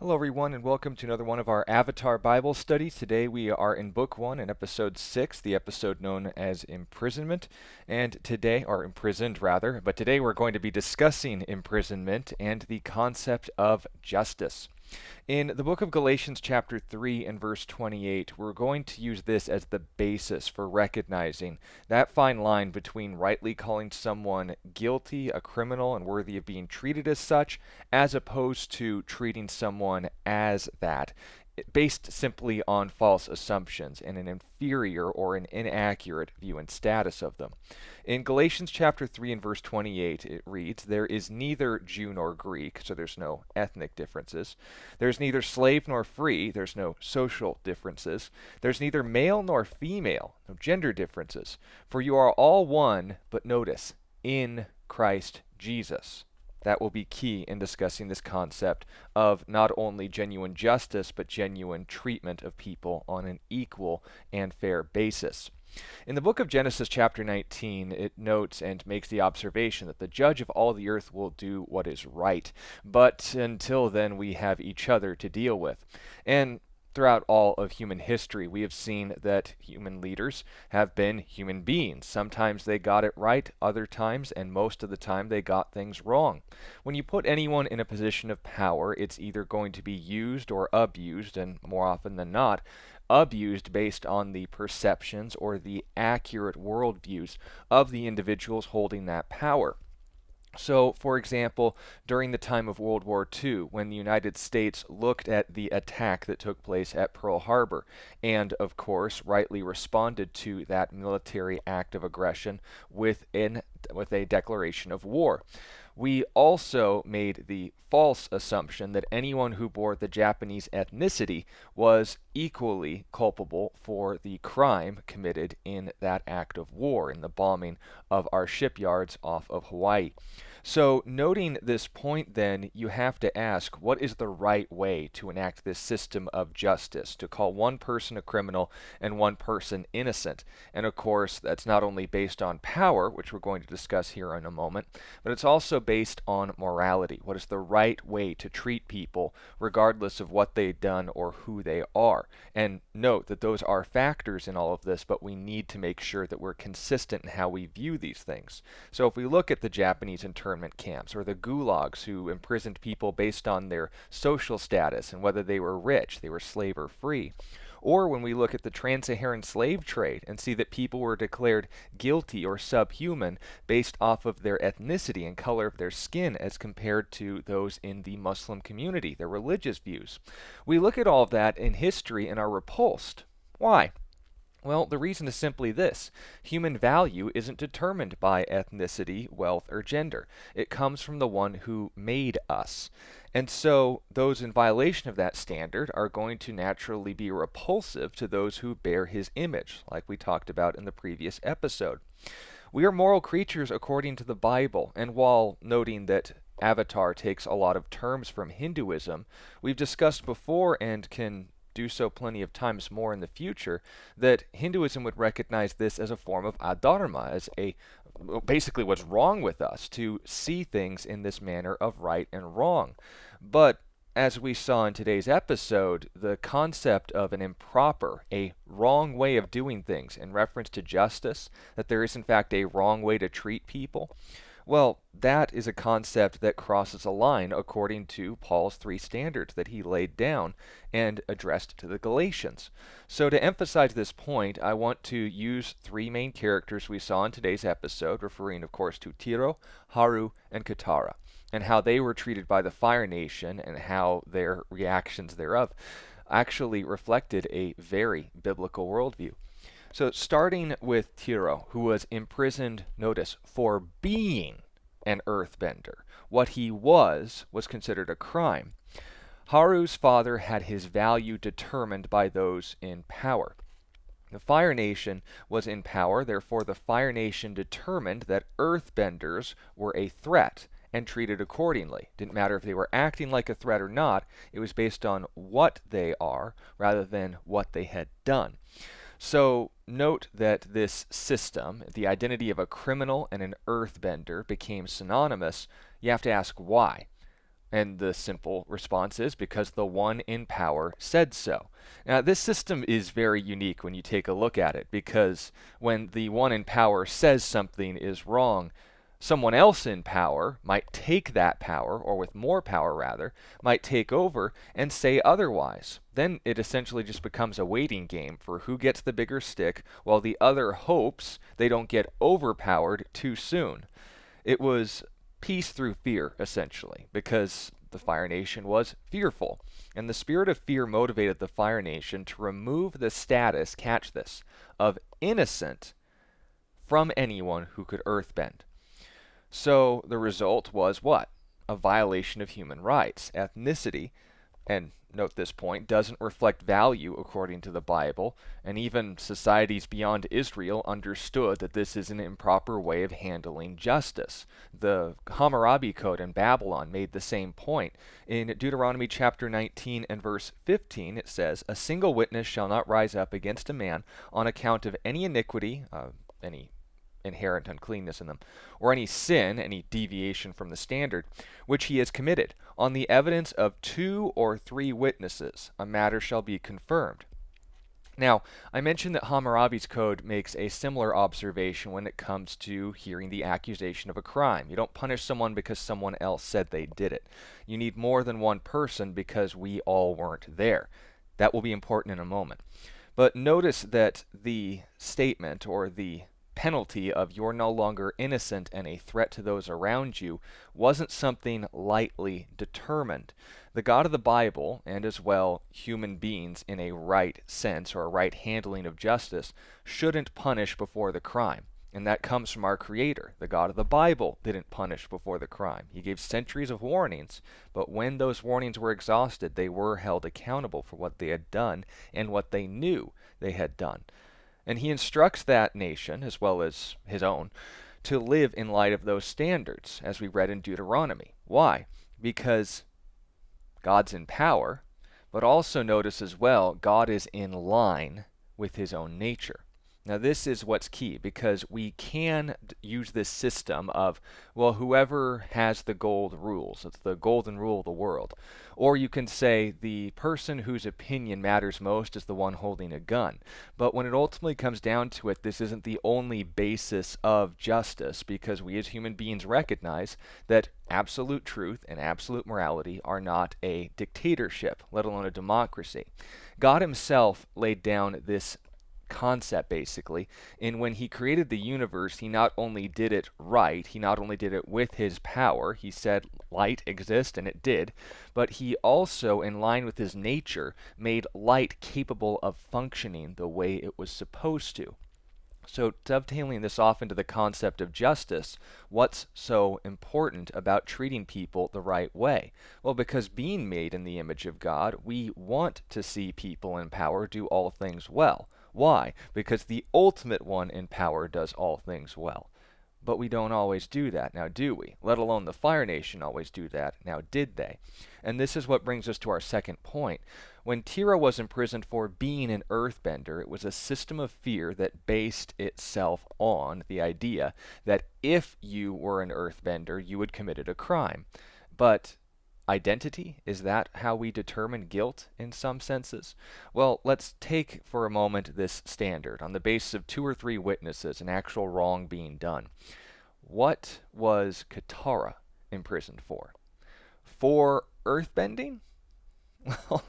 Hello, everyone, and welcome to another one of our Avatar Bible studies. Today we are in Book 1 in Episode 6, the episode known as Imprisonment. And today, or imprisoned rather, but today we're going to be discussing imprisonment and the concept of justice. In the book of Galatians, chapter 3 and verse 28, we're going to use this as the basis for recognizing that fine line between rightly calling someone guilty, a criminal, and worthy of being treated as such, as opposed to treating someone as that, based simply on false assumptions and an inferior or an inaccurate view and status of them. In Galatians chapter 3 and verse 28, it reads, "There is neither Jew nor Greek," so there's no ethnic differences. "There's neither slave nor free," there's no social differences. "There's neither male nor female," no gender differences. "For you are all one," but notice, "in Christ Jesus." That will be key in discussing this concept of not only genuine justice, but genuine treatment of people on an equal and fair basis. In the book of Genesis, chapter 19, it notes and makes the observation that the judge of all the earth will do what is right. But until then, we have each other to deal with. And throughout all of human history, we have seen that human leaders have been human beings. Sometimes they got it right, other times, and most of the time, they got things wrong. When you put anyone in a position of power, it's either going to be used or abused, and more often than not, abused based on the perceptions or the accurate worldviews of the individuals holding that power. So, for example, during the time of World War II, when the United States looked at the attack that took place at Pearl Harbor, and of course rightly responded to that military act of aggression with a declaration of war. We also made the false assumption that anyone who bore the Japanese ethnicity was equally culpable for the crime committed in that act of war, in the bombing of our shipyards off of Hawaii. So, noting this point, then, you have to ask, what is the right way to enact this system of justice, to call one person a criminal and one person innocent? And of course, that's not only based on power, which we're going to discuss here in a moment, but it's also based on morality. What is the right way to treat people, regardless of what they've done or who they are? And note that those are factors in all of this, but we need to make sure that we're consistent in how we view these things. So if we look at the Japanese internment camps or the gulags who imprisoned people based on their social status and whether they were rich, they were slave or free. Or when we look at the trans-Saharan slave trade and see that people were declared guilty or subhuman based off of their ethnicity and color of their skin as compared to those in the Muslim community, their religious views. We look at all of that in history and are repulsed. Why? Well, the reason is simply this. Human value isn't determined by ethnicity, wealth, or gender. It comes from the one who made us. And so those in violation of that standard are going to naturally be repulsive to those who bear his image, like we talked about in the previous episode. We are moral creatures according to the Bible, and while noting that Avatar takes a lot of terms from Hinduism, we've discussed before and can do so plenty of times more in the future, that Hinduism would recognize this as a form of adharma, as basically what's wrong with us, to see things in this manner of right and wrong. But as we saw in today's episode, the concept of an improper, a wrong way of doing things in reference to justice, that there is in fact a wrong way to treat people, well, that is a concept that crosses a line according to Paul's three standards that he laid down and addressed to the Galatians. So to emphasize this point, I want to use three main characters we saw in today's episode, referring of course to Tyro, Haru, and Katara, and how they were treated by the Fire Nation and how their reactions thereof actually reflected a very biblical worldview. So starting with Tyro, who was imprisoned, notice, for being an earthbender. What he was considered a crime. Haru's father had his value determined by those in power. The Fire Nation was in power, therefore the Fire Nation determined that earthbenders were a threat and treated accordingly. Didn't matter if they were acting like a threat or not, it was based on what they are rather than what they had done. So note that this system, the identity of a criminal and an earthbender, became synonymous. You have to ask why. And the simple response is because the one in power said so. Now, this system is very unique when you take a look at it, because when the one in power says something is wrong, someone else in power might take that power, or with more power rather, might take over and say otherwise. Then it essentially just becomes a waiting game for who gets the bigger stick, while the other hopes they don't get overpowered too soon. It was peace through fear, essentially, because the Fire Nation was fearful. And the spirit of fear motivated the Fire Nation to remove the status, catch this, of innocent from anyone who could earthbend. So the result was what? A violation of human rights. Ethnicity, and note this point, doesn't reflect value according to the Bible, and even societies beyond Israel understood that this is an improper way of handling justice. The Hammurabi Code in Babylon made the same point. In Deuteronomy chapter 19 and verse 15, it says, "A single witness shall not rise up against a man on account of any iniquity," any inherent uncleanness in them, "or any sin," any deviation from the standard, "which he has committed. On the evidence of 2 or 3 witnesses, a matter shall be confirmed." Now, I mentioned that Hammurabi's code makes a similar observation when it comes to hearing the accusation of a crime. You don't punish someone because someone else said they did it. You need more than one person because we all weren't there. That will be important in a moment. But notice that the statement, or the penalty of "you're no longer innocent and a threat to those around you," wasn't something lightly determined. The God of the Bible, and as well human beings in a right sense, or a right handling of justice, shouldn't punish before the crime. And that comes from our Creator. The God of the Bible didn't punish before the crime. He gave centuries of warnings, but when those warnings were exhausted, they were held accountable for what they had done and what they knew they had done. And he instructs that nation, as well as his own, to live in light of those standards, as we read in Deuteronomy. Why? Because God's in power, but also notice as well, God is in line with his own nature. Now, this is what's key, because we can use this system of, well, whoever has the gold rules. It's the golden rule of the world. Or you can say the person whose opinion matters most is the one holding a gun. But when it ultimately comes down to it, this isn't the only basis of justice, because we as human beings recognize that absolute truth and absolute morality are not a dictatorship, let alone a democracy. God himself laid down this concept basically, and when he created the universe, he not only did it right, he not only did it with his power, he said light exist and it did, but he also, in line with his nature, made light capable of functioning the way it was supposed to. So, dovetailing this off into the concept of justice, what's so important about treating people the right way? Well, because being made in the image of God, we want to see people in power do all things well. Why? Because the ultimate one in power does all things well. But we don't always do that, now do we? Let alone the Fire Nation always do that, now did they? And this is what brings us to our second point. When Tyro was imprisoned for being an earthbender, it was a system of fear that based itself on the idea that if you were an earthbender, you had committed a crime. But identity, is that how we determine guilt in some senses? Well, let's take for a moment this standard on the basis of 2 or 3 witnesses, an actual wrong being done. What was Katara imprisoned for? For earthbending? Well,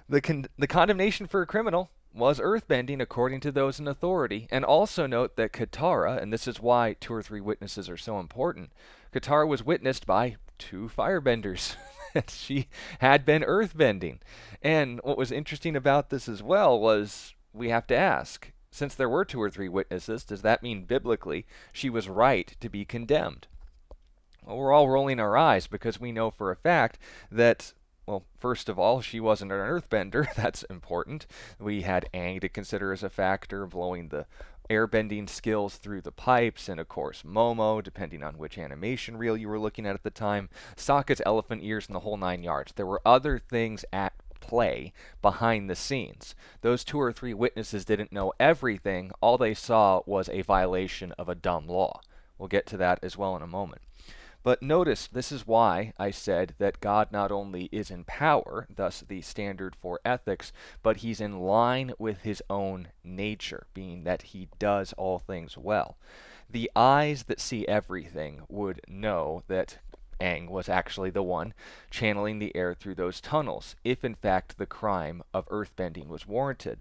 the condemnation for a criminal was earthbending according to those in authority. And also note that Katara, and this is why 2 or 3 witnesses are so important, Katara was witnessed by 2 firebenders that she had been earthbending. And what was interesting about this as well was, we have to ask, since there were 2 or 3 witnesses, does that mean biblically she was right to be condemned? Well, we're all rolling our eyes because we know for a fact that, well, first of all, she wasn't an earthbender. That's important. We had Aang to consider as a factor, blowing the airbending skills through the pipes, and of course Momo, depending on which animation reel you were looking at the time, Sokka's elephant ears, and the whole 9 yards. There were other things at play behind the scenes. Those 2 or 3 witnesses didn't know everything. All they saw was a violation of a dumb law. We'll get to that as well in a moment. But notice, this is why I said that God not only is in power, thus the standard for ethics, but he's in line with his own nature, being that he does all things well. The eyes that see everything would know that Aang was actually the one channeling the air through those tunnels, if in fact the crime of earthbending was warranted.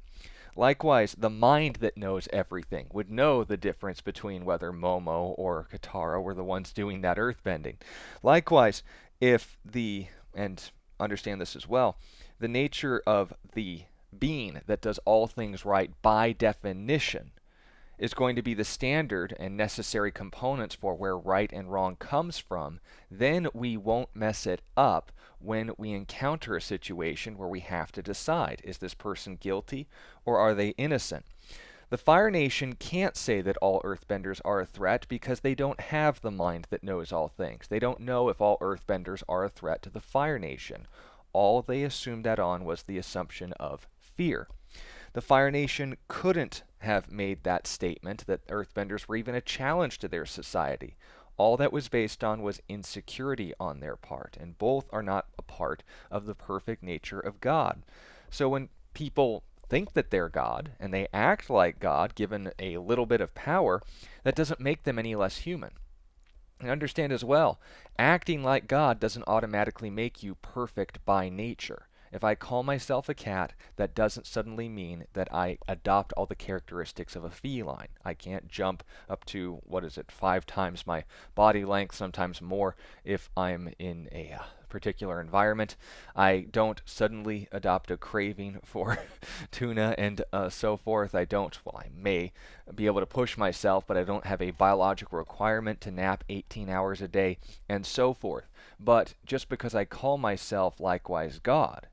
Likewise, the mind that knows everything would know the difference between whether Momo or Katara were the ones doing that earthbending. Likewise, and understand this as well, the nature of the being that does all things right by definition is going to be the standard and necessary components for where right and wrong comes from, then we won't mess it up when we encounter a situation where we have to decide, is this person guilty or are they innocent? The Fire Nation can't say that all Earthbenders are a threat because they don't have the mind that knows all things. They don't know if all Earthbenders are a threat to the Fire Nation. All they assumed that on was the assumption of fear. The Fire Nation couldn't have made that statement that Earthbenders were even a challenge to their society. All that was based on was insecurity on their part, and both are not a part of the perfect nature of God. So when people think that they're God, and they act like God given a little bit of power, that doesn't make them any less human. And understand as well, acting like God doesn't automatically make you perfect by nature. If I call myself a cat, that doesn't suddenly mean that I adopt all the characteristics of a feline. I can't jump up to, 5 times my body length, sometimes more, if I'm in a particular environment. I don't suddenly adopt a craving for tuna and so forth. I may be able to push myself, but I don't have a biological requirement to nap 18 hours a day, and so forth. But just because I call myself likewise God,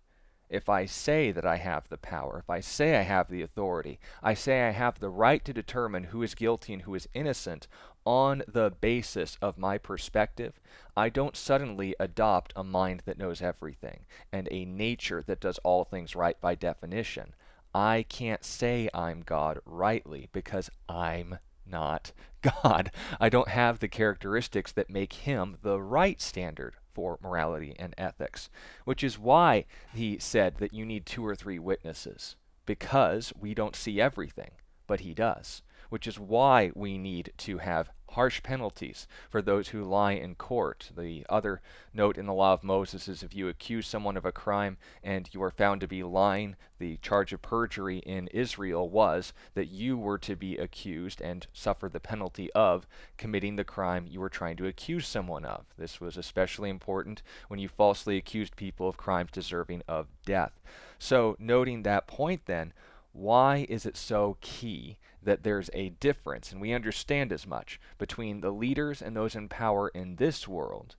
if I say that I have the power, if I say I have the authority, I say I have the right to determine who is guilty and who is innocent on the basis of my perspective, I don't suddenly adopt a mind that knows everything and a nature that does all things right by definition. I can't say I'm God rightly because I'm not God. I don't have the characteristics that make him the right standard for morality and ethics, which is why he said that you need 2 or 3 witnesses, because we don't see everything, but he does, which is why we need to have harsh penalties for those who lie in court. The other note in the law of Moses is if you accuse someone of a crime and you are found to be lying, the charge of perjury in Israel was that you were to be accused and suffer the penalty of committing the crime you were trying to accuse someone of. This was especially important when you falsely accused people of crimes deserving of death. So, noting that point then, why is it so key that there's a difference, and we understand as much, between the leaders and those in power in this world,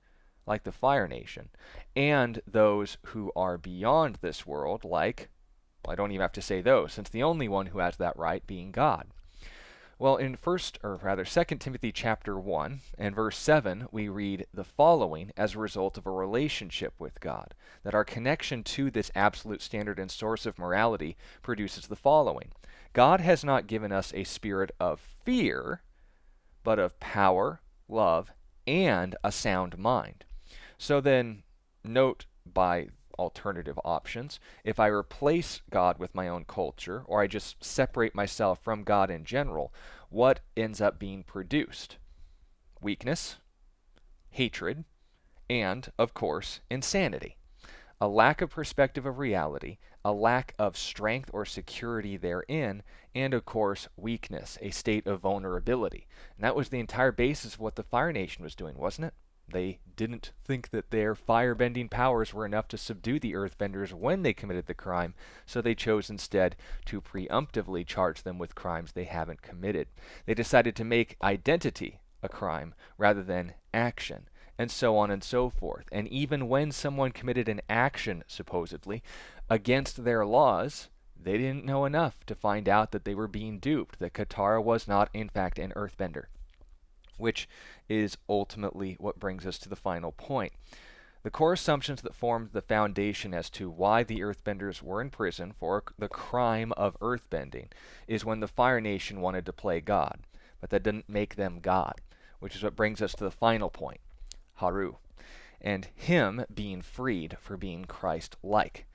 like the Fire Nation, and those who are beyond this world, like, well, I don't even have to say those, since the only one who has that right being God. Well, in 2 Timothy chapter 1 and verse 7, we read the following as a result of a relationship with God, that our connection to this absolute standard and source of morality produces the following. God has not given us a spirit of fear, but of power, love, and a sound mind. So then, note by alternative options, if I replace God with my own culture, or I just separate myself from God in general, what ends up being produced? Weakness, hatred, and, of course, insanity. A lack of perspective of reality, a lack of strength or security therein, and of course, weakness, a state of vulnerability. And that was the entire basis of what the Fire Nation was doing, wasn't it? They didn't think that their fire-bending powers were enough to subdue the Earthbenders when they committed the crime, so they chose instead to preemptively charge them with crimes they haven't committed. They decided to make identity a crime rather than action, and so on and so forth. And even when someone committed an action, supposedly, against their laws, they didn't know enough to find out that they were being duped, that Katara was not, in fact, an Earthbender. Which is ultimately what brings us to the final point. The core assumptions that formed the foundation as to why the Earthbenders were in prison for the crime of earthbending is when the Fire Nation wanted to play God, but that didn't make them God, which is what brings us to the final point. Haru, and him being freed for being Christ-like.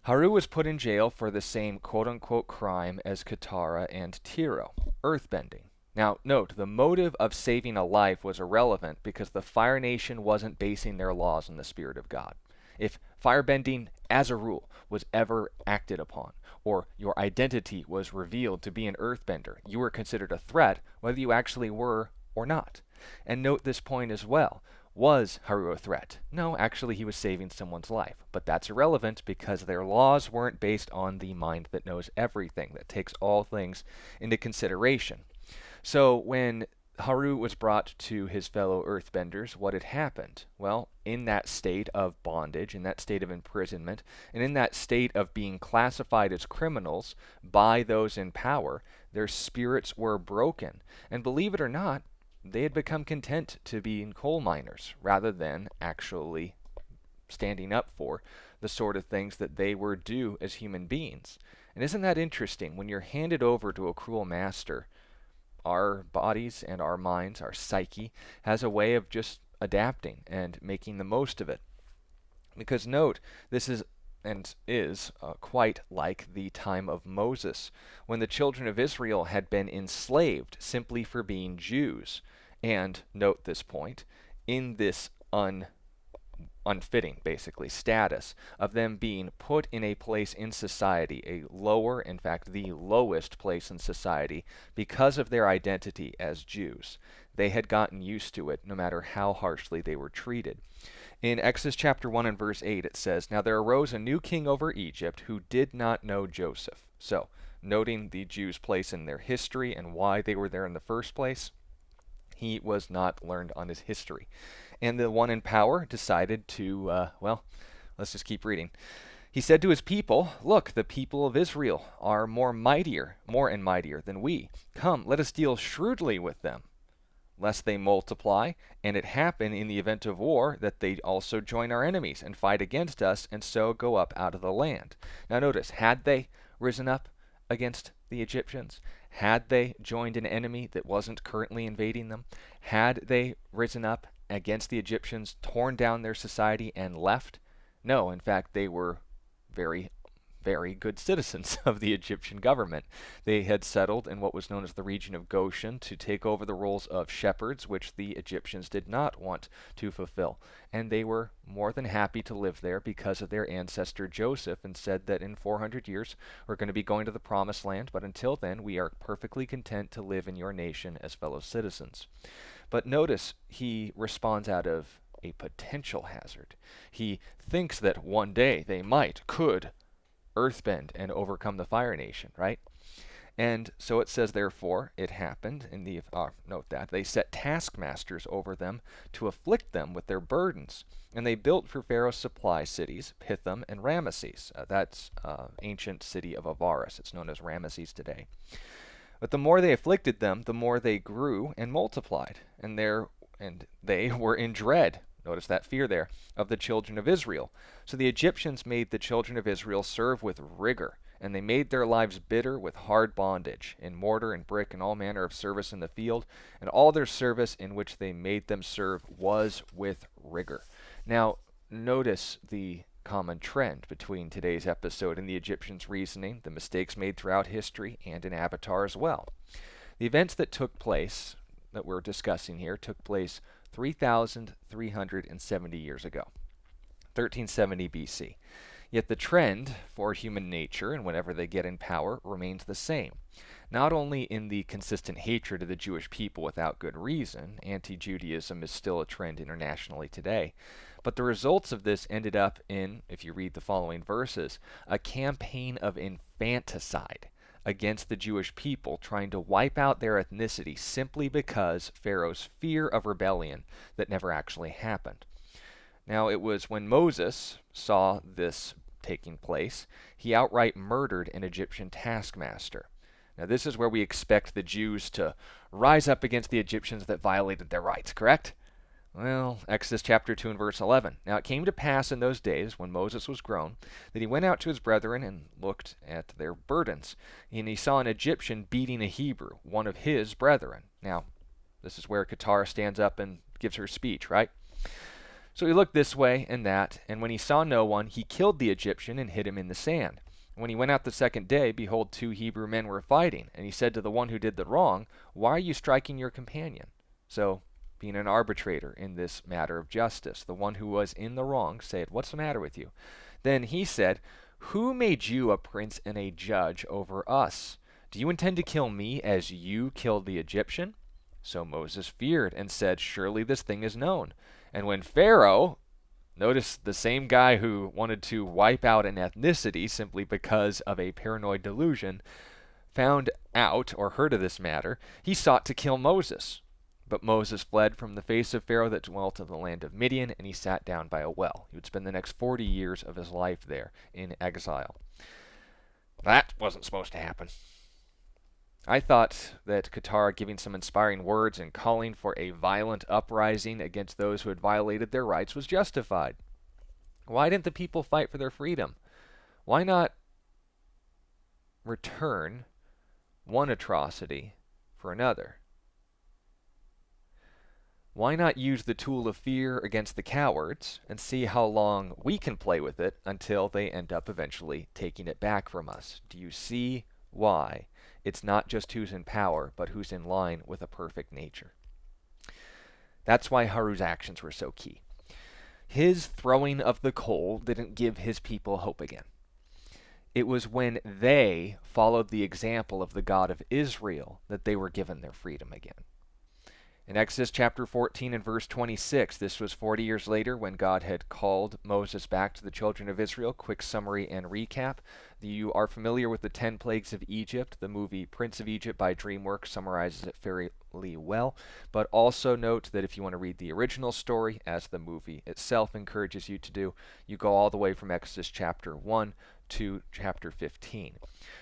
Haru was put in jail for the same quote-unquote crime as Katara and Tyro, earthbending. Now, note, the motive of saving a life was irrelevant because the Fire Nation wasn't basing their laws on the Spirit of God. If firebending, as a rule, was ever acted upon, or your identity was revealed to be an earthbender, you were considered a threat whether you actually were or not. And note this point as well. Was Haru a threat? No, actually he was saving someone's life. But that's irrelevant because their laws weren't based on the mind that knows everything, that takes all things into consideration. So when Haru was brought to his fellow earthbenders, what had happened? Well, in that state of bondage, in that state of imprisonment, and in that state of being classified as criminals by those in power, their spirits were broken. And believe it or not, they had become content to be coal miners rather than actually standing up for the sort of things that they were due as human beings. And isn't that interesting? When you're handed over to a cruel master, our bodies and our minds, our psyche, has a way of just adapting and making the most of it. Because note, this is quite like the time of Moses, when the children of Israel had been enslaved simply for being Jews. And note this point, in this unfitting, basically, status of them being put in a place in society, a lower, in fact, the lowest place in society, because of their identity as Jews. They had gotten used to it, no matter how harshly they were treated. In Exodus chapter 1 and verse 8, it says, "Now there arose a new king over Egypt who did not know Joseph." So, noting the Jews' place in their history and why they were there in the first place, he was not learned on his history. And the one in power decided to, let's just keep reading. He said to his people, "Look, the people of Israel are more and mightier than we. Come, let us deal shrewdly with them, lest they multiply, and it happen in the event of war that they also join our enemies and fight against us, and so go up out of the land." Now notice, had they risen up against the Egyptians? Had they joined an enemy that wasn't currently invading them? Had they risen up against the Egyptians, torn down their society, and left? No, in fact, they were very, very good citizens of the Egyptian government. They had settled in what was known as the region of Goshen to take over the roles of shepherds, which the Egyptians did not want to fulfill. And they were more than happy to live there because of their ancestor Joseph, and said that in 400 years we're going to be going to the promised land, but until then we are perfectly content to live in your nation as fellow citizens. But notice he responds out of a potential hazard. He thinks that one day they could earthbend and overcome the Fire Nation, right? And so it says, therefore, it happened in the, note that, they set taskmasters over them to afflict them with their burdens. And they built for Pharaoh's supply cities, Pithom and Ramesses. That's ancient city of Avaris. It's known as Ramesses today. But the more they afflicted them, the more they grew and multiplied. And they were in dread, notice that fear there, of the children of Israel. So the Egyptians made the children of Israel serve with rigor, and they made their lives bitter with hard bondage, in mortar and brick and all manner of service in the field, and all their service in which they made them serve was with rigor. Now, notice the common trend between today's episode and the Egyptians' reasoning, the mistakes made throughout history, and in Avatar as well. The events that took place, that we're discussing here, took place 3,370 years ago, 1370 BC. Yet the trend for human nature, and whenever they get in power, remains the same. Not only in the consistent hatred of the Jewish people without good reason, anti-Judaism is still a trend internationally today, but the results of this ended up in, if you read the following verses, a campaign of infanticide against the Jewish people, trying to wipe out their ethnicity simply because Pharaoh's fear of rebellion that never actually happened. Now, it was when Moses saw this taking place, he outright murdered an Egyptian taskmaster. Now, this is where we expect the Jews to rise up against the Egyptians that violated their rights, correct? Well, Exodus chapter 2 and verse 11. "Now it came to pass in those days, when Moses was grown, that he went out to his brethren and looked at their burdens. And he saw an Egyptian beating a Hebrew, one of his brethren." Now, this is where Katara stands up and gives her speech, right? So he looked this way and that, and when he saw no one, he killed the Egyptian and hid him in the sand. When he went out the second day, behold, 2 Hebrew men were fighting, and he said to the one who did the wrong, Why are you striking your companion? So, being an arbitrator in this matter of justice, the one who was in the wrong said, What's the matter with you? Then he said, Who made you a prince and a judge over us? Do you intend to kill me as you killed the Egyptian? So Moses feared and said, Surely this thing is known. And when Pharaoh, notice the same guy who wanted to wipe out an ethnicity simply because of a paranoid delusion, found out or heard of this matter, he sought to kill Moses. But Moses fled from the face of Pharaoh that dwelt in the land of Midian, and he sat down by a well. He would spend the next 40 years of his life there in exile. That wasn't supposed to happen. I thought that Qatar giving some inspiring words and calling for a violent uprising against those who had violated their rights was justified. Why didn't the people fight for their freedom? Why not return one atrocity for another? Why not use the tool of fear against the cowards and see how long we can play with it until they end up eventually taking it back from us? Do you see why? It's not just who's in power, but who's in line with a perfect nature. That's why Haru's actions were so key. His throwing of the coal didn't give his people hope again. It was when they followed the example of the God of Israel that they were given their freedom again. In Exodus chapter 14 and verse 26, this was 40 years later when God had called Moses back to the children of Israel. Quick summary and recap. You are familiar with the 10 plagues of Egypt. The movie Prince of Egypt by DreamWorks summarizes it fairly well. But also note that if you want to read the original story, as the movie itself encourages you to do, you go all the way from Exodus chapter 1 to chapter 15.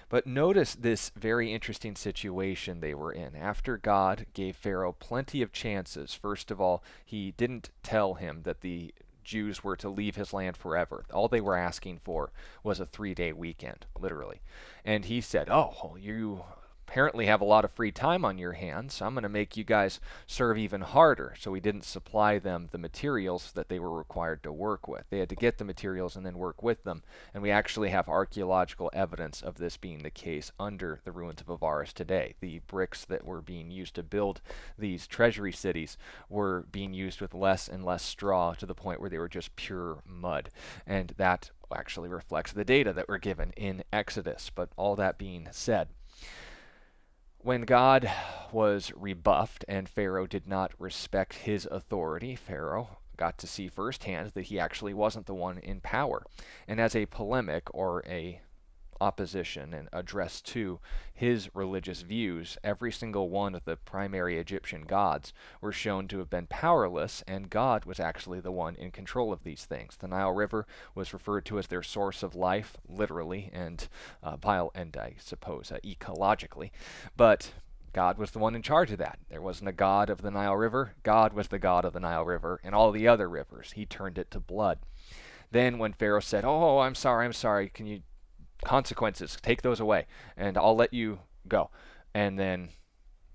But notice this very interesting situation they were in. After God gave Pharaoh plenty of chances, first of all, he didn't tell him that the Jews were to leave his land forever. All they were asking for was a 3-day weekend, literally. And he said, oh, you apparently have a lot of free time on your hands, so I'm going to make you guys serve even harder. So he didn't supply them the materials that they were required to work with. They had to get the materials and then work with them. And we actually have archaeological evidence of this being the case under the ruins of Avaris today. The bricks that were being used to build these treasury cities were being used with less and less straw to the point where they were just pure mud. And that actually reflects the data that were given in Exodus. But all that being said, when God was rebuffed and Pharaoh did not respect his authority, Pharaoh got to see firsthand that he actually wasn't the one in power. And as a polemic or a opposition and address to his religious views, every single one of the primary Egyptian gods were shown to have been powerless, and God was actually the one in control of these things. The Nile River was referred to as their source of life, literally, and I suppose ecologically, but God was the one in charge of that. There wasn't a god of the Nile River. God was the god of the Nile River and all the other rivers. He turned it to blood. Then when Pharaoh said, oh, I'm sorry, can you consequences, take those away, and I'll let you go. And then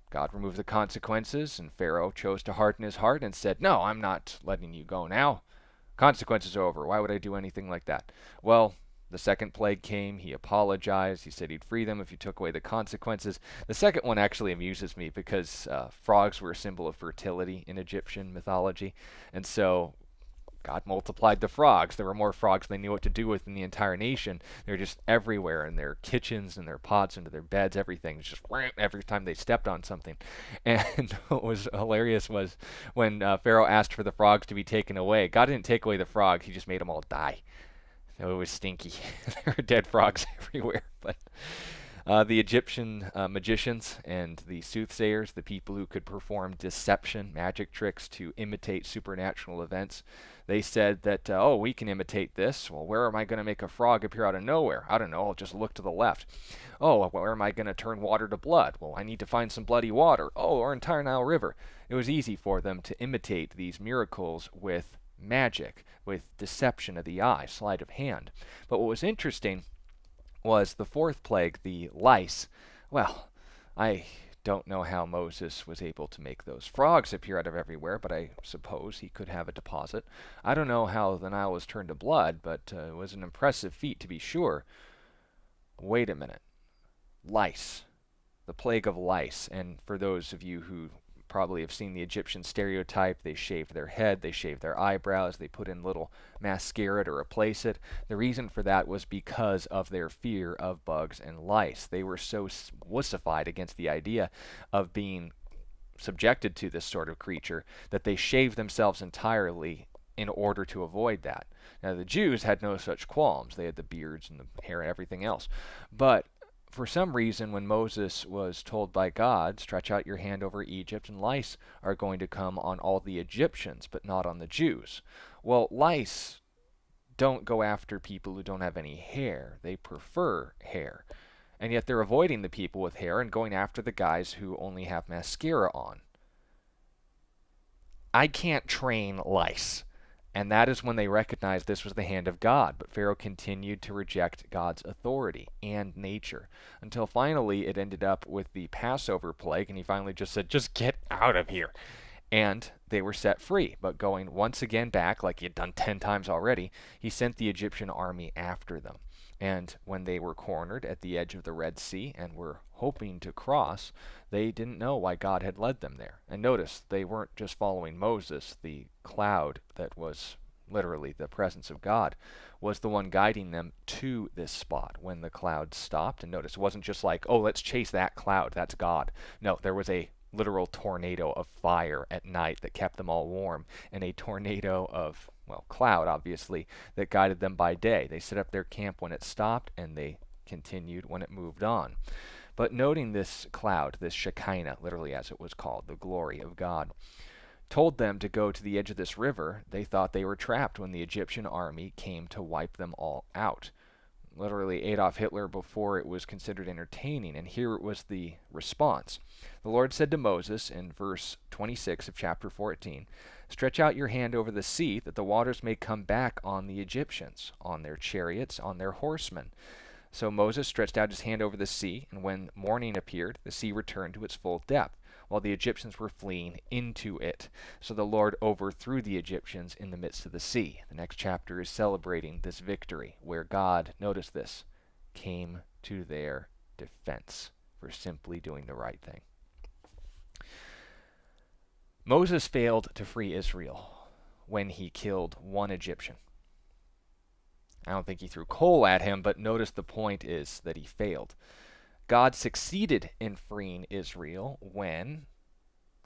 God removed the consequences, and Pharaoh chose to harden his heart and said, no, I'm not letting you go now. Consequences are over. Why would I do anything like that? Well, the second plague came. He apologized. He said he'd free them if you took away the consequences. The second one actually amuses me because frogs were a symbol of fertility in Egyptian mythology, and so God multiplied the frogs. There were more frogs than they knew what to do with in the entire nation. They were just everywhere in their kitchens, in their pots, into their beds, everything. Just every time they stepped on something. And what was hilarious was when Pharaoh asked for the frogs to be taken away. God didn't take away the frogs. He just made them all die. So it was stinky. There were dead frogs everywhere. But the Egyptian magicians and the soothsayers, the people who could perform deception, magic tricks to imitate supernatural events, they said that, we can imitate this. Well, where am I going to make a frog appear out of nowhere? I don't know. I'll just look to the left. Oh, where am I going to turn water to blood? Well, I need to find some bloody water. Oh, our entire Nile River. It was easy for them to imitate these miracles with magic, with deception of the eye, sleight of hand. But what was interesting was the fourth plague, the lice. Well, I don't know how Moses was able to make those frogs appear out of everywhere, but I suppose he could have a deposit. I don't know how the Nile was turned to blood, but it was an impressive feat to be sure. Wait a minute. Lice. The plague of lice. And for those of you who probably have seen the Egyptian stereotype, they shaved their head, they shaved their eyebrows, they put in little mascara to replace it. The reason for that was because of their fear of bugs and lice. They were so wussified against the idea of being subjected to this sort of creature that they shaved themselves entirely in order to avoid that. Now, the Jews had no such qualms. They had the beards and the hair and everything else. But for some reason, when Moses was told by God, stretch out your hand over Egypt, and lice are going to come on all the Egyptians, but not on the Jews. Well, lice don't go after people who don't have any hair. They prefer hair. And yet they're avoiding the people with hair and going after the guys who only have mascara on. I can't train lice. And that is when they recognized this was the hand of God. But Pharaoh continued to reject God's authority and nature until finally it ended up with the Passover plague, and he finally just said, just get out of here. And they were set free. But going once again back, like he had done 10 times already, he sent the Egyptian army after them. And when they were cornered at the edge of the Red Sea and were hoping to cross, they didn't know why God had led them there. And notice, they weren't just following Moses. The cloud that was literally the presence of God was the one guiding them to this spot when the cloud stopped. And notice, it wasn't just like, oh, let's chase that cloud, that's God. No, there was a literal tornado of fire at night that kept them all warm, and a tornado of, well, cloud, obviously, that guided them by day. They set up their camp when it stopped, and they continued when it moved on. But noting this cloud, this Shekinah, literally as it was called, the glory of God, told them to go to the edge of this river, they thought they were trapped when the Egyptian army came to wipe them all out. Literally Adolf Hitler before it was considered entertaining, and here it was the response. The Lord said to Moses in verse 26 of chapter 14, stretch out your hand over the sea, that the waters may come back on the Egyptians, on their chariots, on their horsemen. So Moses stretched out his hand over the sea, and when morning appeared, the sea returned to its full depth, while the Egyptians were fleeing into it. So the Lord overthrew the Egyptians in the midst of the sea. The next chapter is celebrating this victory, where God, notice this, came to their defense for simply doing the right thing. Moses failed to free Israel when he killed one Egyptian. I don't think he threw coal at him, but notice the point is that he failed. God succeeded in freeing Israel when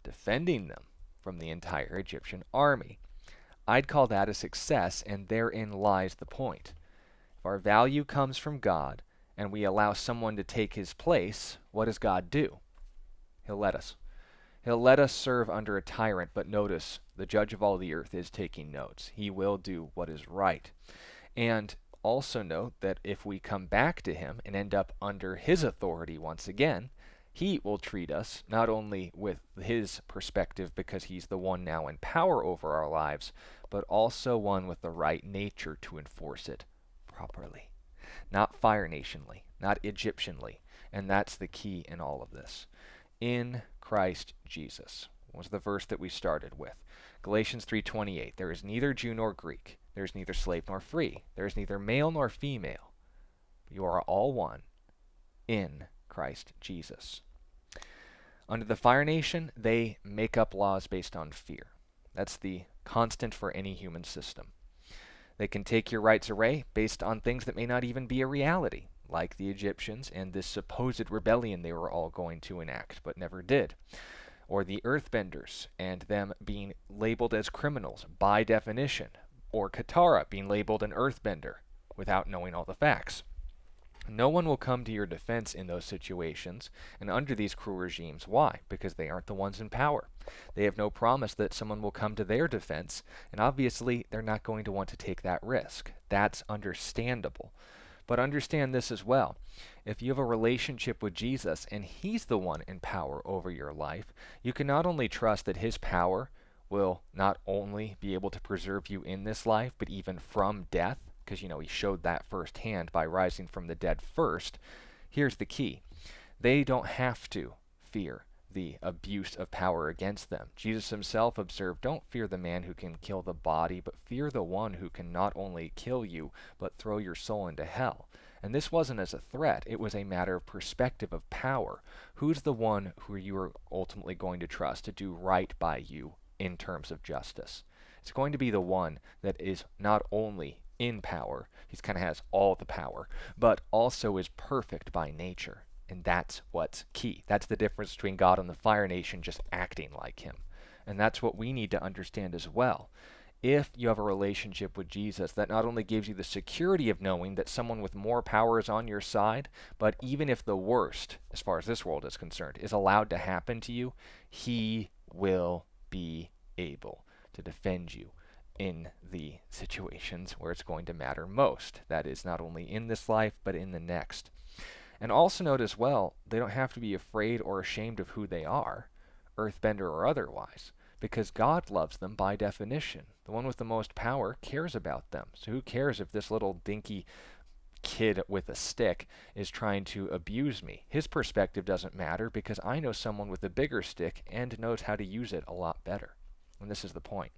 defending them from the entire Egyptian army. I'd call that a success, and therein lies the point. If our value comes from God and we allow someone to take his place, what does God do? He'll let us. He'll let us serve under a tyrant, but notice, the judge of all the earth is taking notes. He will do what is right. And also note that if we come back to him and end up under his authority once again, he will treat us not only with his perspective because he's the one now in power over our lives, but also one with the right nature to enforce it properly. Not Fire Nationly, not Egyptianly. And that's the key in all of this. In Christ Jesus was the verse that we started with. Galatians 3:28, there is neither Jew nor Greek. There is neither slave nor free. There is neither male nor female. You are all one in Christ Jesus. Under the Fire Nation, they make up laws based on fear. That's the constant for any human system. They can take your rights away based on things that may not even be a reality, like the Egyptians and this supposed rebellion they were all going to enact, but never did. Or the Earthbenders and them being labeled as criminals by definition. Or Katara being labeled an Earthbender without knowing all the facts. No one will come to your defense in those situations and under these cruel regimes. Why? Because they aren't the ones in power. They have no promise that someone will come to their defense, and obviously they're not going to want to take that risk. That's understandable. But understand this as well. If you have a relationship with Jesus and he's the one in power over your life, you can not only trust that his power will not only be able to preserve you in this life, but even from death, because, he showed that firsthand by rising from the dead first. Here's the key. They don't have to fear the abuse of power against them. Jesus himself observed, "Don't fear the man who can kill the body, but fear the one who can not only kill you, but throw your soul into hell." And this wasn't as a threat, it was a matter of perspective of power. Who's the one who you are ultimately going to trust to do right by you in terms of justice? It's going to be the one that is not only in power, he kind of has all the power, but also is perfect by nature. And that's what's key. That's the difference between God and the Fire Nation just acting like him. And that's what we need to understand as well. If you have a relationship with Jesus, that not only gives you the security of knowing that someone with more power is on your side, but even if the worst, as far as this world is concerned, is allowed to happen to you, he will be able to defend you in the situations where it's going to matter most. That is, not only in this life, but in the next. And also note as well, they don't have to be afraid or ashamed of who they are, earthbender or otherwise, because God loves them by definition. The one with the most power cares about them. So who cares if this little dinky kid with a stick is trying to abuse me? His perspective doesn't matter because I know someone with a bigger stick and knows how to use it a lot better. And this is the point.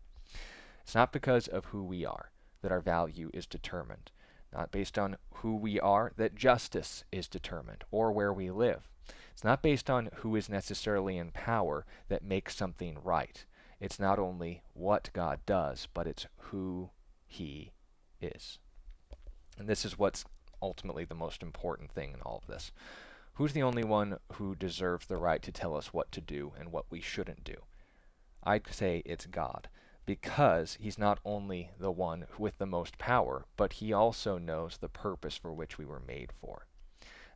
It's not because of who we are that our value is determined. Not based on who we are that justice is determined, or where we live. It's not based on who is necessarily in power that makes something right. It's not only what God does, but it's who he is. And this is what's ultimately the most important thing in all of this. Who's the only one who deserves the right to tell us what to do and what we shouldn't do? I'd say it's God, because he's not only the one with the most power, but he also knows the purpose for which we were made for.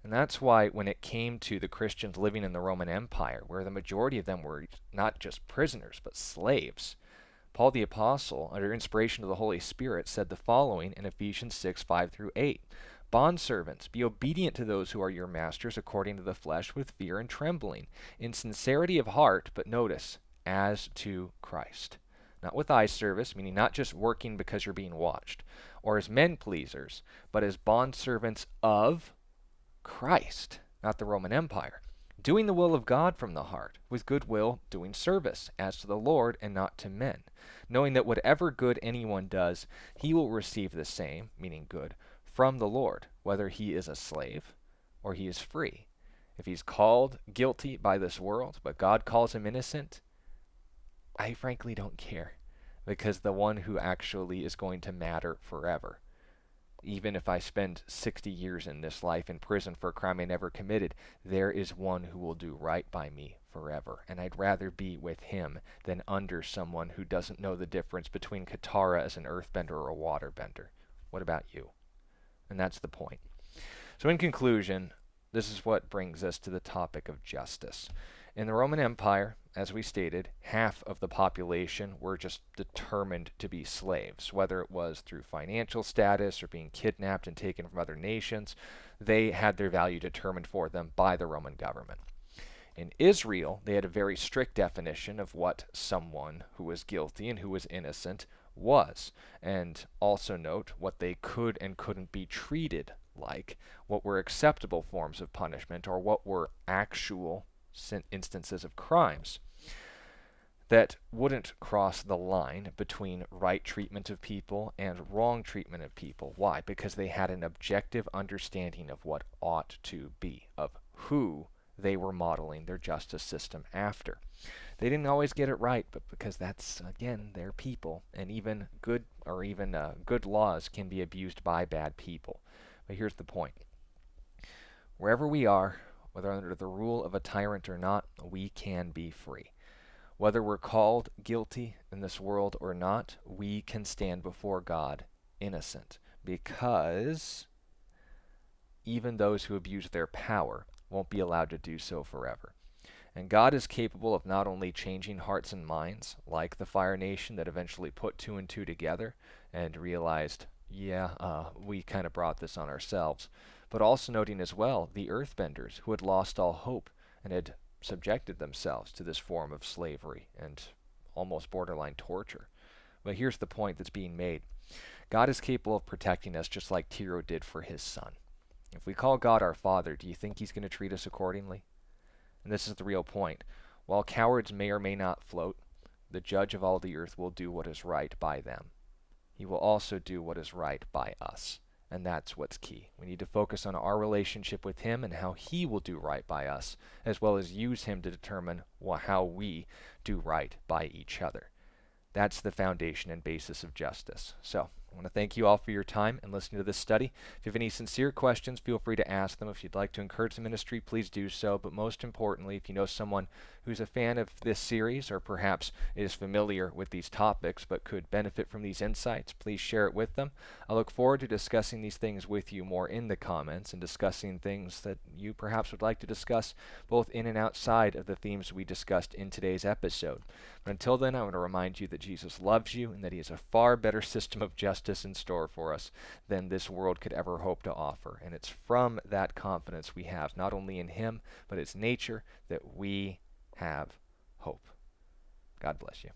And that's why when it came to the Christians living in the Roman Empire, where the majority of them were not just prisoners, but slaves, Paul the Apostle, under inspiration of the Holy Spirit, said the following in Ephesians 6:5-8. Bondservants, be obedient to those who are your masters according to the flesh with fear and trembling, in sincerity of heart, but notice, as to Christ. Not with eye service, meaning not just working because you're being watched, or as men pleasers, but as bondservants of Christ, not the Roman Empire, doing the will of God from the heart, with good will, doing service, as to the Lord and not to men, knowing that whatever good anyone does, he will receive the same, meaning good, from the Lord, whether he is a slave or he is free. If he's called guilty by this world, but God calls him innocent, I frankly don't care, because the one who actually is going to matter forever, even if I spend 60 years in this life in prison for a crime I never committed, there is one who will do right by me forever. And I'd rather be with him than under someone who doesn't know the difference between Katara as an earthbender or a waterbender. What about you? And that's the point. So in conclusion, this is what brings us to the topic of justice. In the Roman Empire, as we stated, half of the population were just determined to be slaves, whether it was through financial status or being kidnapped and taken from other nations. They had their value determined for them by the Roman government. In Israel, they had a very strict definition of what someone who was guilty and who was innocent was, and also note what they could and couldn't be treated like, what were acceptable forms of punishment, or what were actual instances of crimes that wouldn't cross the line between right treatment of people and wrong treatment of people. Why? Because they had an objective understanding of what ought to be, of who they were modeling their justice system after. They didn't always get it right, but because that's, again, their people, and even good laws can be abused by bad people. But here's the point. Wherever we are, whether under the rule of a tyrant or not, we can be free. Whether we're called guilty in this world or not, we can stand before God innocent, because even those who abuse their power won't be allowed to do so forever. And God is capable of not only changing hearts and minds, like the Fire Nation that eventually put two and two together and realized, we kind of brought this on ourselves, but also noting as well the earthbenders who had lost all hope and had subjected themselves to this form of slavery and almost borderline torture. But here's the point that's being made. God is capable of protecting us just like Tyro did for his son. If we call God our Father, do you think he's going to treat us accordingly? And this is the real point. While cowards may or may not float, the judge of all the earth will do what is right by them. He will also do what is right by us. And that's what's key. We need to focus on our relationship with him and how he will do right by us, as well as use him to determine how we do right by each other. That's the foundation and basis of justice. So, I want to thank you all for your time and listening to this study. If you have any sincere questions, feel free to ask them. If you'd like to encourage the ministry, please do so. But most importantly, if you know someone who's a fan of this series or perhaps is familiar with these topics but could benefit from these insights, please share it with them. I look forward to discussing these things with you more in the comments and discussing things that you perhaps would like to discuss both in and outside of the themes we discussed in today's episode. But until then, I want to remind you that Jesus loves you and that he has a far better system of justice in store for us than this world could ever hope to offer. And it's from that confidence we have, not only in him, but its nature, that we have hope. God bless you.